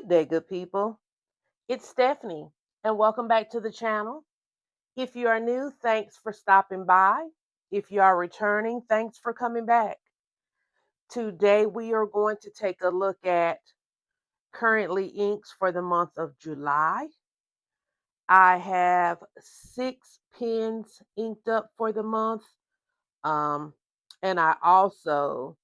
Good day, good people. It's Stephanie, and welcome back to the channel. If you are new, thanks for stopping by. If you are returning, thanks for coming back. Today, we are going to take a look at currently inks for the month of July. I have 6 pens inked up for the month, um, and I also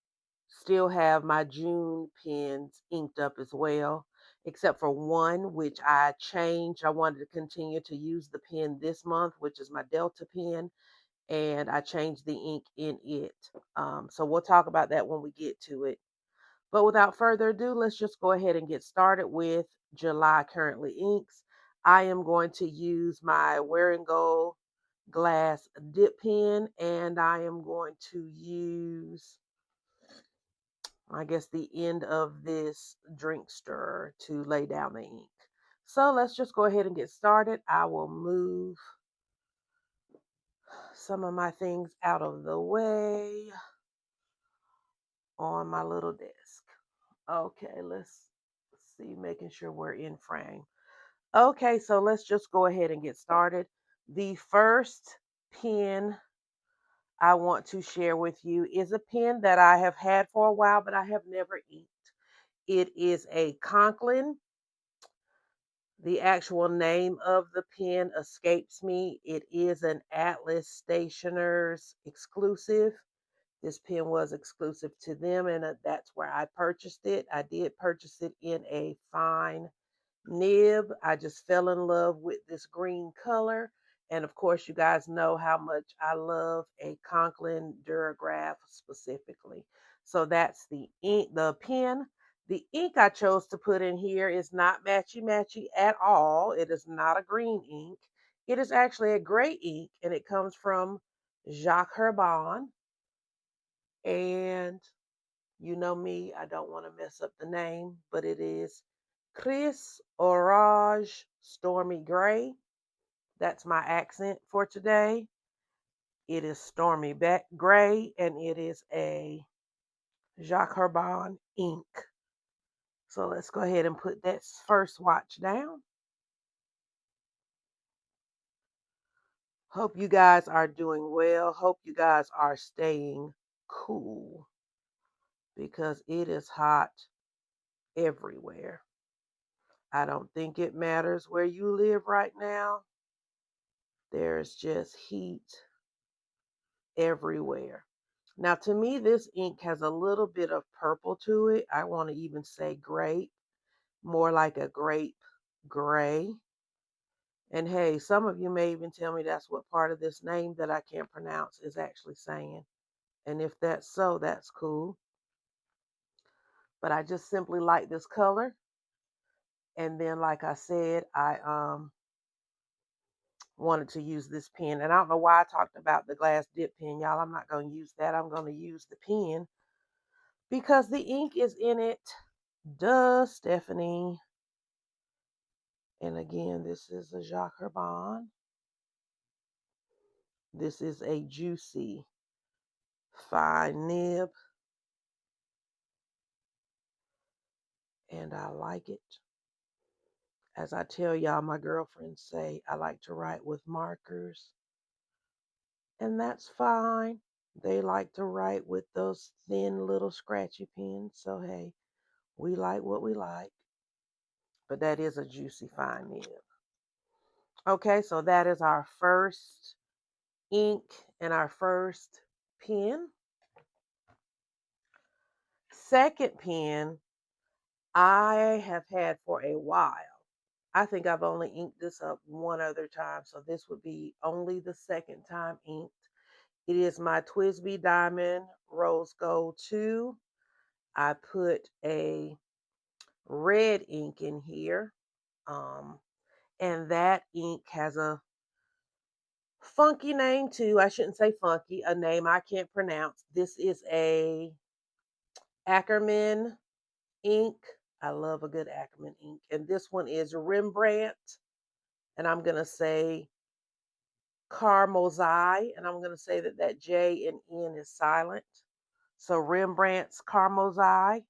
still have my June pens inked up as well, except for one, which I changed. I wanted to continue to use the pen this month, which is my Delta pen, and I changed the ink in it. So we'll talk about that when we get to it. But without further ado, let's just go ahead and get started with July currently inks. I am going to use my Wearing Gold glass dip pen, and I am going to use, I guess, the end of this drink stirrer to lay down the ink. So let's just go ahead and get started. I will move some of my things out of the way on my little desk. Okay, let's see, making sure we're in frame. Okay, so let's just go ahead and get started. The first pen I want to share with you is a pen that I have had for a while, but I have never inked. It is a Conklin. The actual name of the pen escapes me. It is an Atlas Stationers exclusive. This pen was exclusive to them, and that's where I purchased it. I did purchase it in a fine nib. I just fell in love with this green color. And of course, you guys know how much I love a Conklin Durograph specifically. So that's the ink, the pen. The ink I chose to put in here is not matchy matchy at all. It is not a green ink. It is actually a gray ink, and it comes from Jacques Herbin. And you know me, I don't want to mess up the name, but it is Chris Orage Stormy Gray. That's my accent for today. It is Stormy Gray, and it is a Jacques Herbin ink. So let's go ahead and put that first swatch down. Hope you guys are doing well. Hope you guys are staying cool because it is hot everywhere. I don't think it matters where you live right now. There's just heat everywhere. Now, to me, this ink has a little bit of purple to it. I want to even say grape, more like a grape gray. And hey, some of you may even tell me that's what part of this name that I can't pronounce is actually saying. And if that's so, that's cool. But I just simply like this color. And then, like I said, I wanted to use this pen. And I don't know why I talked about the glass dip pen, y'all. I'm not going to use that. I'm going to use the pen because the ink is in it. Duh, Stephanie. And again, this is a Jacques Herbin. This is a juicy, fine nib. And I like it. As I tell y'all, my girlfriends say I like to write with markers. And that's fine. They like to write with those thin little scratchy pens. So hey, we like what we like. But that is a juicy fine nib. Okay, so that is our first ink and our first pen. Second pen, I have had for a while. I think I've only inked this up one other time, so this would be only the second time inked. It is my TWSBI Diamond Rose Gold 2. I put a red ink in here, and that ink has a funky name too. I shouldn't say funky, a name I can't pronounce. This is a Ackerman ink. I love a good Ackerman ink. And this one is Rembrandt. And I'm going to say Carmozai. And I'm going to say that that J and N is silent. So Rembrandt's Carmozai.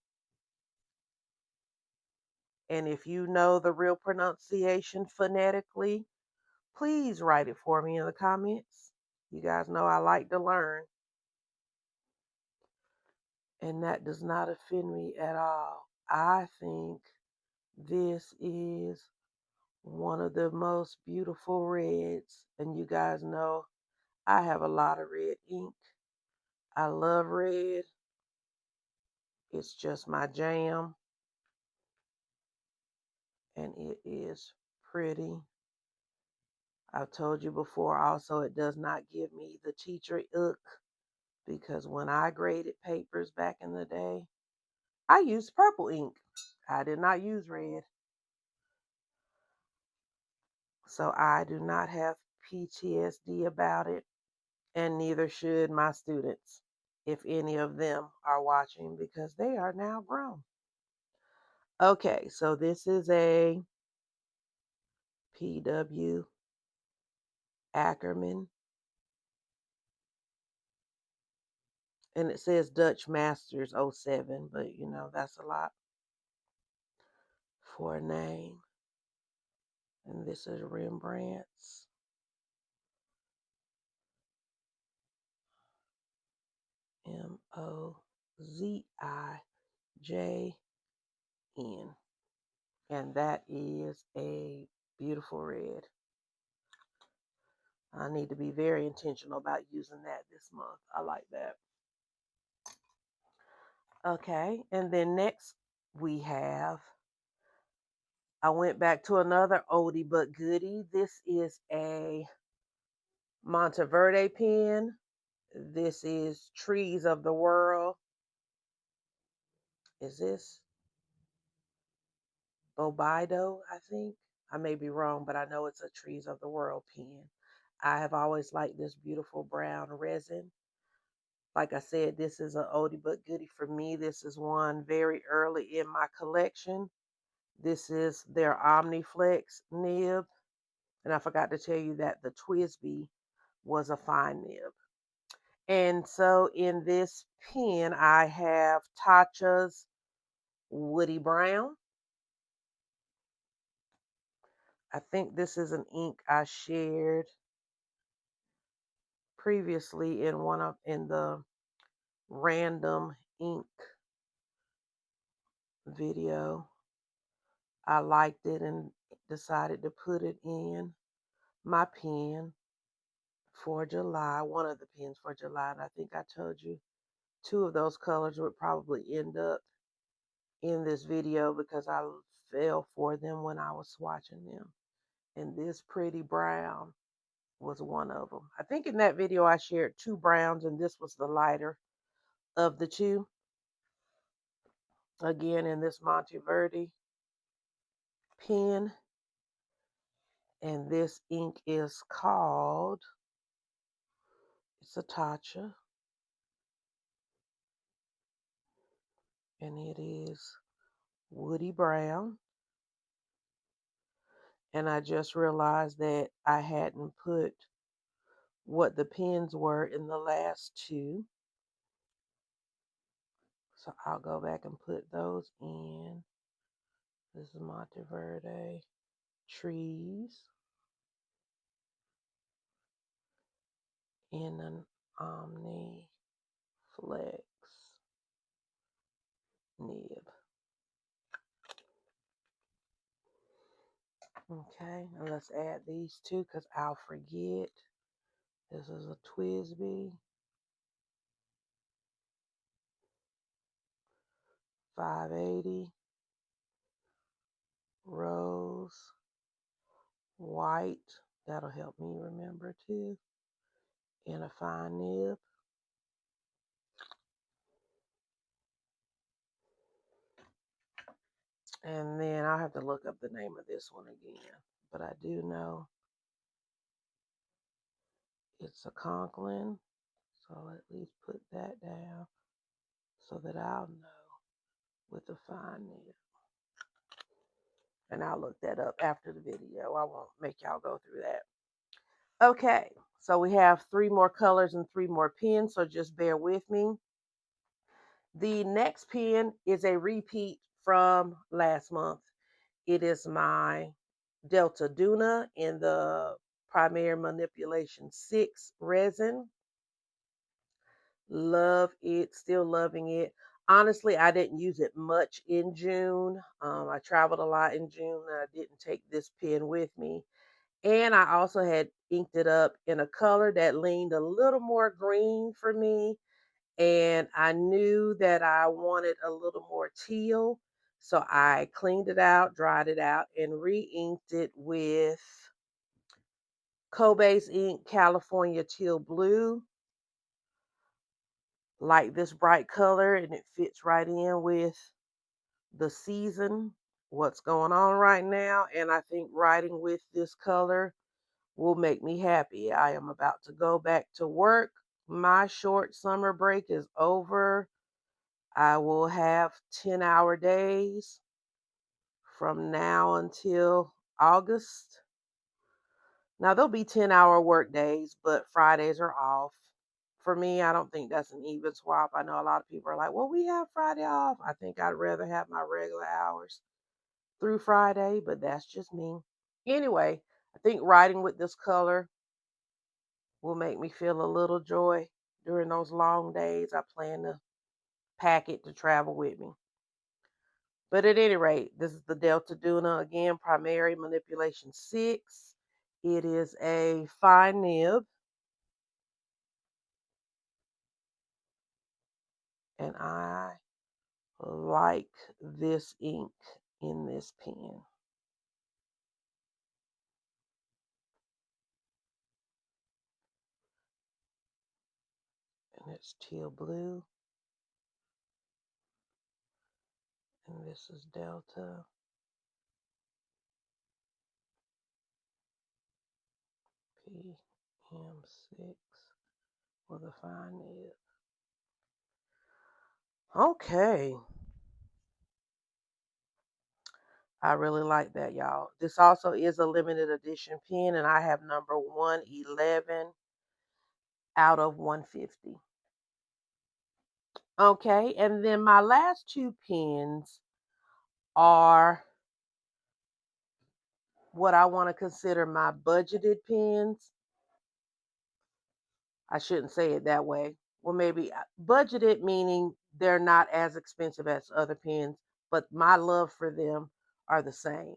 And if you know the real pronunciation phonetically, please write it for me in the comments. You guys know I like to learn. And that does not offend me at all. I think this is one of the most beautiful reds. And you guys know I have a lot of red ink. I love red. It's just my jam. And it is pretty. I've told you before also, it does not give me the teacher ick, because when I graded papers back in the day, I used purple ink. I did not use red. So I do not have PTSD about it, and neither should my students, if any of them are watching, because they are now grown. Okay, so this is a PW Ackerman, and it says Dutch Masters '07, but you know, that's a lot for a name. And this is Rembrandt's. Mozijn. And that is a beautiful red. I need to be very intentional about using that this month. I like that. Okay, and then next we have, I went back to another oldie but goodie. This is a Monteverde pen. This is Trees of the World. Is this Bobido, I think? I may be wrong, but I know it's a Trees of the World pen. I have always liked this beautiful brown resin. Like I said, this is an oldie but goodie for me. This is one very early in my collection. This is their Omniflex nib. And I forgot to tell you that the Twisby was a fine nib. And so in this pen, I have Tatcha's Woody Brown. I think this is an ink I shared previously in the random ink video. I liked it and decided to put it in my pen for July, one of the pens for July. And I think I told you two of those colors would probably end up in this video because I fell for them when I was swatching them. And this pretty brown was one of them. I think in that video I shared two browns and this was the lighter of the two. Again, in this Monteverde pen. And this ink is called, it's a Tatcha. And it is Woody Brown. And I just realized that I hadn't put what the pens were in the last two. So I'll go back and put those in. This is Monteverde Trees in an Omni Flex nib. Okay, and let's add these two because I'll forget. This is a Twisby 580 Rose White. That'll help me remember too. In a fine nib. And then I'll have to look up the name of this one again. But I do know it's a Conklin. So I'll at least put that down so that I'll know with the fine nib. And I'll look that up after the video. I won't make y'all go through that. Okay, so we have three more colors and three more pens, so just bear with me. The next pen is a repeat from last month. It is my Delta Duna in the Primary Manipulation 6 resin. Love it, still loving it. Honestly, I didn't use it much in June. I traveled a lot in June and I didn't take this pen with me. And I also had inked it up in a color that leaned a little more green for me. And I knew that I wanted a little more teal. So I cleaned it out, dried it out, and re inked it with Kobe's ink California Teal Blue. Like this bright color, and it fits right in with the season, what's going on right now. And I think writing with this color will make me happy. I am about to go back to work. My short summer break is over. I will have 10-hour days from now until August. Now, there'll be 10-hour work days, but Fridays are off. For me, I don't think that's an even swap. I know a lot of people are like, well, we have Friday off. I think I'd rather have my regular hours through Friday, but that's just me. Anyway, I think writing with this color will make me feel a little joy during those long days. I plan to pack it to travel with me. But at any rate, this is the Delta Duna again, Primary Manipulation 6. It is a fine nib, and I like this ink in this pen. And it's teal blue. And this is Delta. PM6 with a fine nib. Okay. I really like that, y'all. This also is a limited edition pen, and I have number 111 out of 150. Okay, and then my last two pens are what I want to consider my budgeted pens. I shouldn't say it that way. Well, maybe budgeted meaning they're not as expensive as other pens, but my love for them are the same.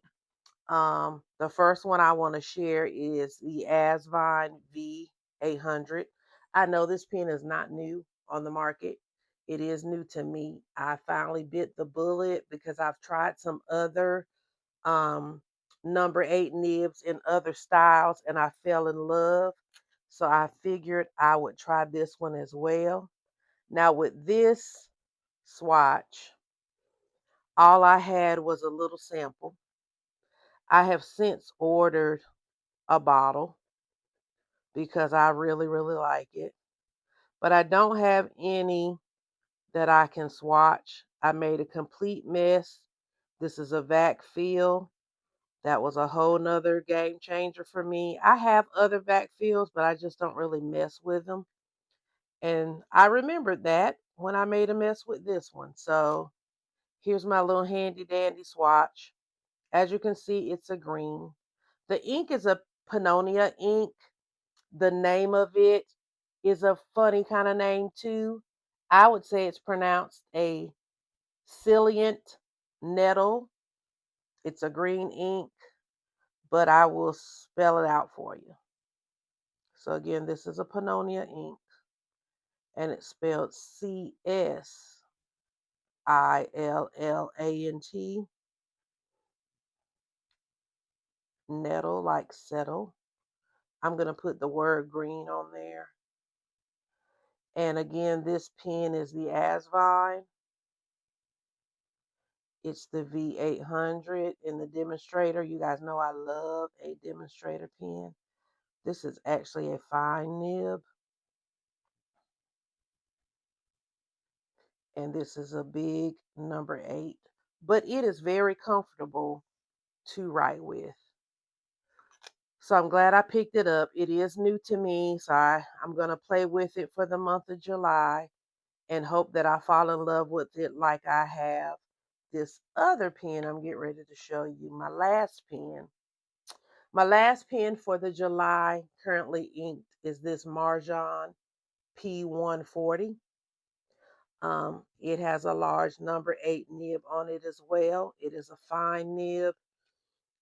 The first one I want to share is the Asvine V800. I know this pen is not new on the market. It is new to me. I finally bit the bullet because I've tried some other um, number 8 nibs in other styles and I fell in love. So I figured I would try this one as well. Now, with this swatch, all I had was a little sample. I have since ordered a bottle because I really, really like it. But I don't have any that I can swatch. I made a complete mess. This is a vac fill. That was a whole nother game changer for me. I have other vac fills, but I just don't really mess with them. And I remembered that when I made a mess with this one. So here's my little handy dandy swatch. As you can see, it's a green. The ink is a Pannonia ink. The name of it is a funny kind of name too. I would say it's pronounced a Cilient Nettle. It's a green ink, but I will spell it out for you. So again, this is a Pannonia ink, and it's spelled Cillant, nettle like settle. I'm going to put the word green on there. And again, this pen is the Asvine. It's the V800 in the demonstrator. You guys know I love a demonstrator pen. This is actually a fine nib. And this is a big number 8. But it is very comfortable to write with. So I'm glad I picked it up. It is new to me, so I'm going to play with it for the month of July and hope that I fall in love with it like I have this other pen I'm getting ready to show you, my last pen. My last pen for the July currently inked is this Marjan P140. It has a large number 8 nib on it as well. It is a fine nib.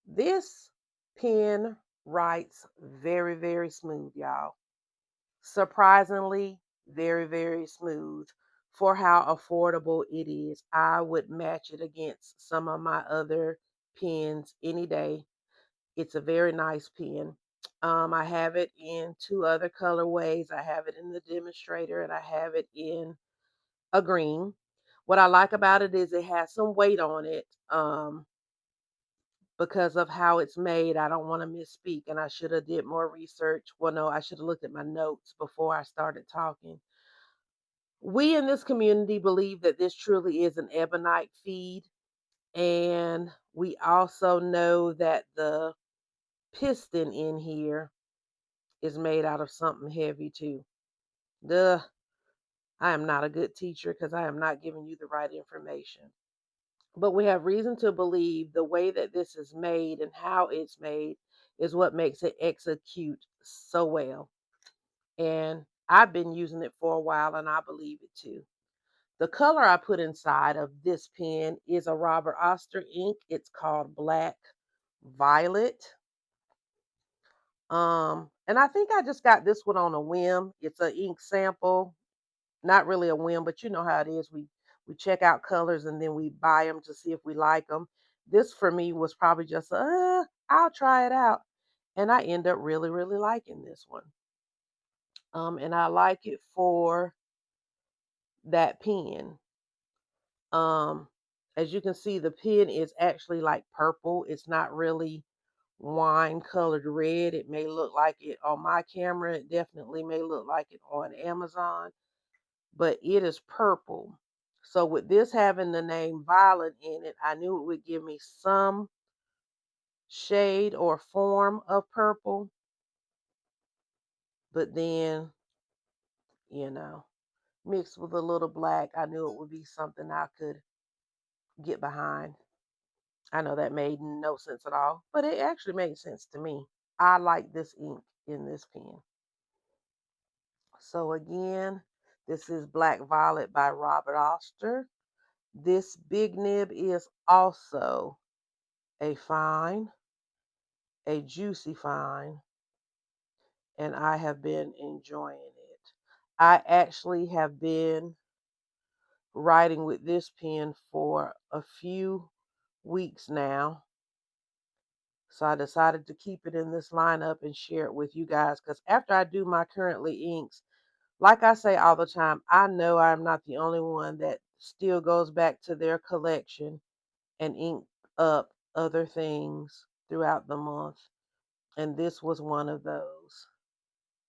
This pen writes very, very smooth, y'all. Surprisingly, very, very smooth for how affordable it is. I would match it against some of my other pens any day. It's a very nice pen. I have it in two other colorways. I have it in the demonstrator and I have it in a green. What I like about it is it has some weight on it. Because of how it's made, I don't want to misspeak, and I should have did more research. Well, no, I should have looked at my notes before I started talking. We in this community believe that this truly is an ebonite feed, and we also know that the piston in here is made out of something heavy too. Duh, I am not a good teacher because I am not giving you the right information. But we have reason to believe the way that this is made and how it's made is what makes it execute so well. And I've been using it for a while and I believe it too. The color I put inside of this pen is a Robert Oster ink. It's called Black Violet. And I think I just got this one on a whim. It's an ink sample, not really a whim, but you know how it is. We check out colors and then we buy them to see if we like them. This for me was probably just I'll try it out, and I end up really really liking this one. And I like it for that pen. Um, as you can see, the pen is actually like purple. It's not really wine colored red. It may look like it on my camera. It definitely may look like it on Amazon, but it is purple. So with this having the name Violet in it, I knew it would give me some shade or form of purple, but then, you know, mixed with a little black, I knew it would be something I could get behind. I know that made no sense at all, but it actually made sense to me. I like this ink in this pen. So again, this is Black Violet by Robert Oster. This big nib is also a fine, a juicy fine, and I have been enjoying it. I actually have been writing with this pen for a few weeks now. So I decided to keep it in this lineup and share it with you guys because after I do my currently inks, like I say all the time, I know I'm not the only one that still goes back to their collection and ink up other things throughout the month. And this was one of those.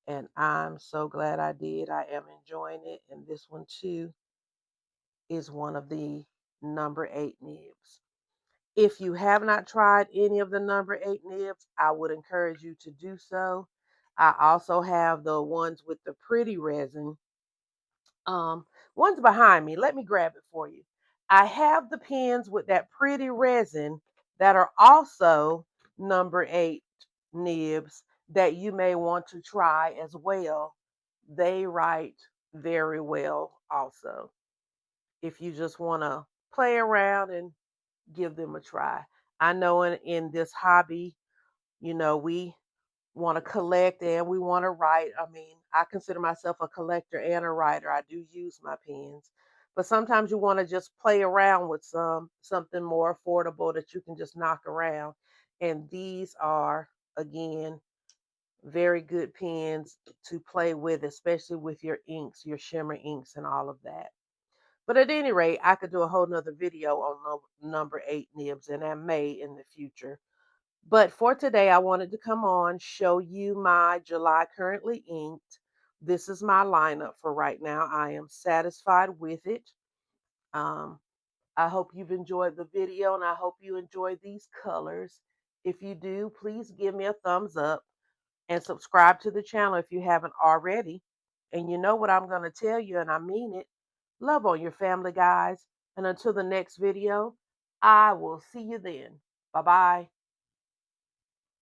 And I'm so glad I did. I am enjoying it. And this one too is one of the number 8 nibs. If you have not tried any of the number 8 nibs, I would encourage you to do so. I also have the ones with the pretty resin. One's behind me. Let me grab it for you. I have the pens with that pretty resin that are also number 8 nibs that you may want to try as well. They write very well also. If you just want to play around and give them a try. I know in this hobby, we want to collect and we want to write. I mean, I consider myself a collector and a writer. I do use my pens. But sometimes you want to just play around with something more affordable that you can just knock around. And these are again very good pens to play with, especially with your inks, your shimmer inks and all of that. But at any rate, I could do a whole nother video on number 8 nibs, and I may in the future. But for today, I wanted to come on, show you my July currently inked. This is my lineup for right now. I am satisfied with it. Um, I hope you've enjoyed the video and I hope you enjoy these colors. If you do, please give me a thumbs up and subscribe to the channel if you haven't already. And you know what I'm going to tell you, and I mean it. Love on your family, guys. And until the next video, I will see you then. Bye bye.